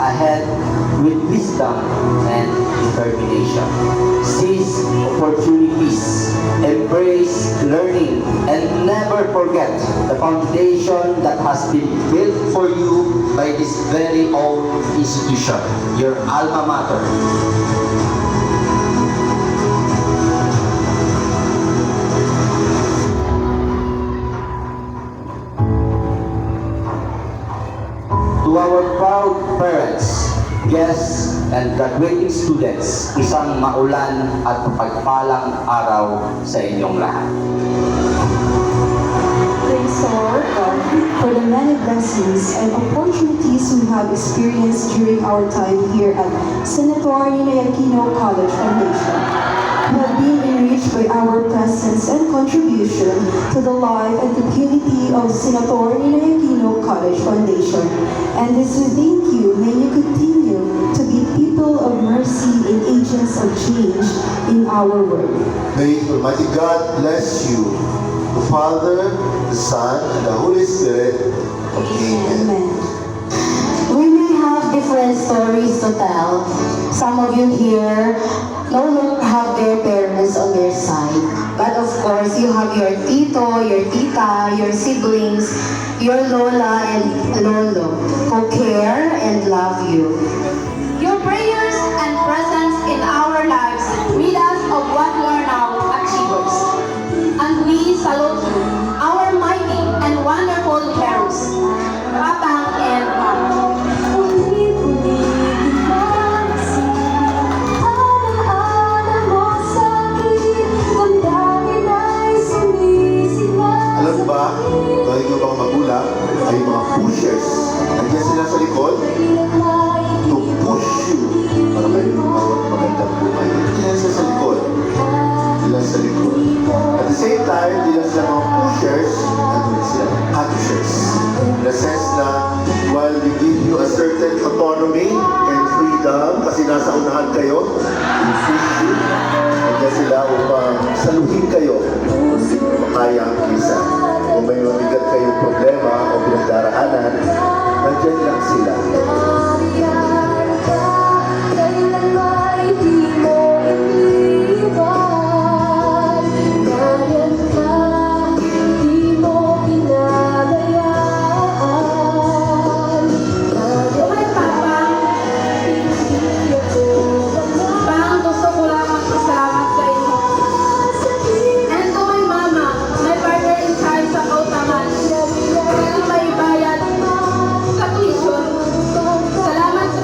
ahead with wisdom and determination. Seize opportunities, embrace learning, and never forget the foundation that has been built for you by this very own institution, your alma mater. To our proud parents, guests, and graduating students, isang maulan at mapagpalang araw sa inyong lahat. Praise the Lord God for the many blessings and opportunities we have experienced during our time here at Senator Ninoy Aquino College Foundation. We have been enriched by our presence and contribution to the life and community of Senator Ninoy Aquino College Foundation. And as we thank you, may you continue to be people of mercy and agents of change in our world. May Almighty God bless you, the Father, the Son, and the Holy Spirit. Amen. Amen. We may have different stories to tell. Some of you here no longer have their parents on their side. But of course, you have your tito, your tita, your siblings, your lola and lolo who care and love you. Your prayers and presence in our lives rid us of what we are now achievers. And we salute you, our mighty and wonderful parents, Papang and Mama. Alam ba, dahil yung mga magulang ay mga pushers. Nandiyan sila sa likod to push you para kayo yung magandang buhay. Hindi lang sila sa likod. Sila sa likod. At the same time, hindi lang sila mga pushers, ano sila, pushers. In the sense na, while we give you a certain autonomy and freedom, kasi nasa unahan kayo, we push you. Nandiyan sila upang saluhin kayo makaya ang kisa. Kung may mabigat kayong problema o pinagdaraanan, nandiyan lang sila. Tuwing Papang, Pang, gusto ko lamang pasalamat sa inyo. And to my mama, my partner in crime sa kautaman, hindi may bayad sa tuition. Salamat sa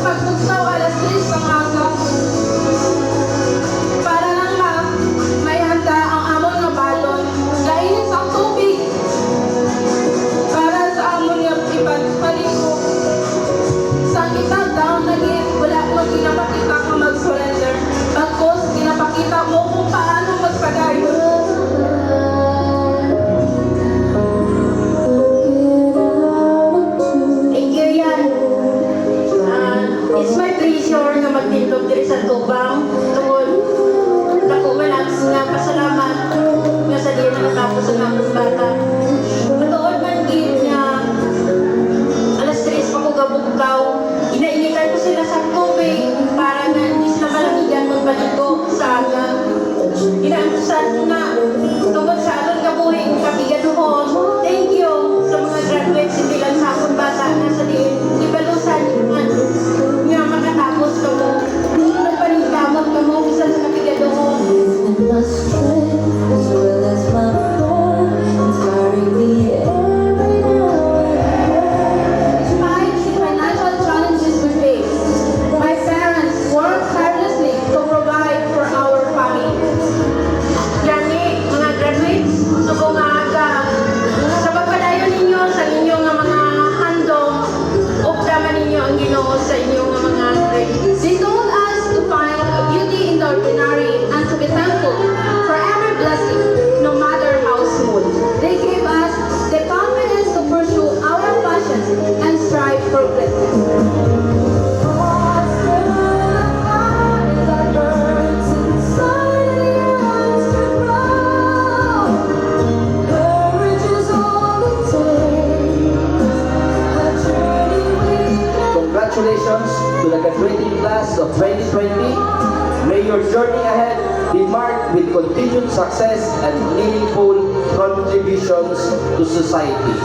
your journey ahead be marked with continued success and meaningful contributions to society.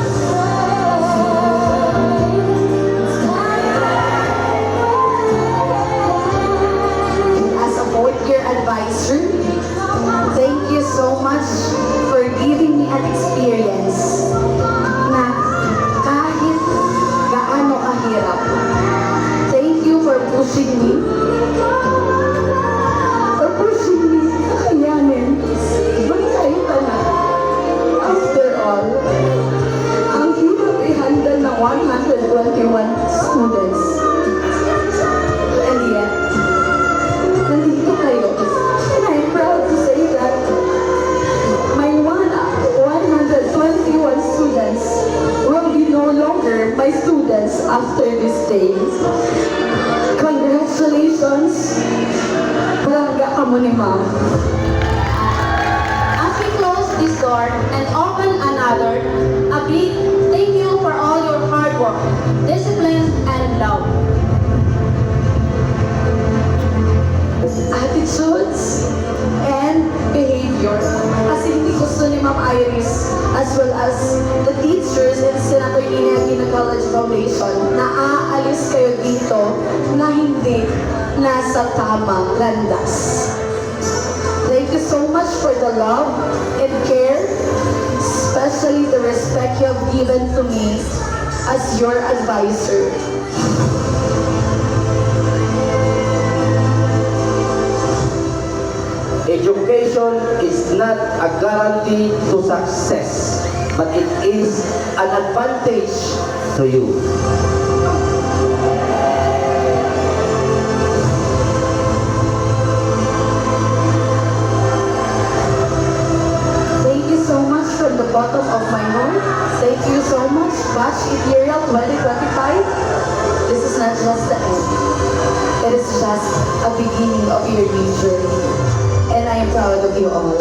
As a fourth-year advisor, thank you so much for giving me an experience na kahit gaano kahirap. Thank you for pushing me. Kakayanin. Magkahita na. After all, ang hirap i-handle ng 121 students. And yet, nandito kayo. And I'm proud to say that my 121 students will be no longer my students after this day. Congratulations! Palangga ka mo ni Ma'am. As we close this door and open another, a big thank you for all your hard work, discipline, and love. Attitudes and behavior. Kasi hindi gusto ni Ma'am Iris as well as the teachers in Senator Nina Aquino College Foundation na aalis kayo dito na hindi nasa tamang landas. Thank you so much for the love and care, especially the respect you have given to me as your advisor. Education is not a guarantee to success, but it is an advantage to you. Thank you so much from the bottom of my heart. Thank you so much, Batch Imperial 2025. This is not just the end. It is just a beginning of your new journey. And I am proud of you all.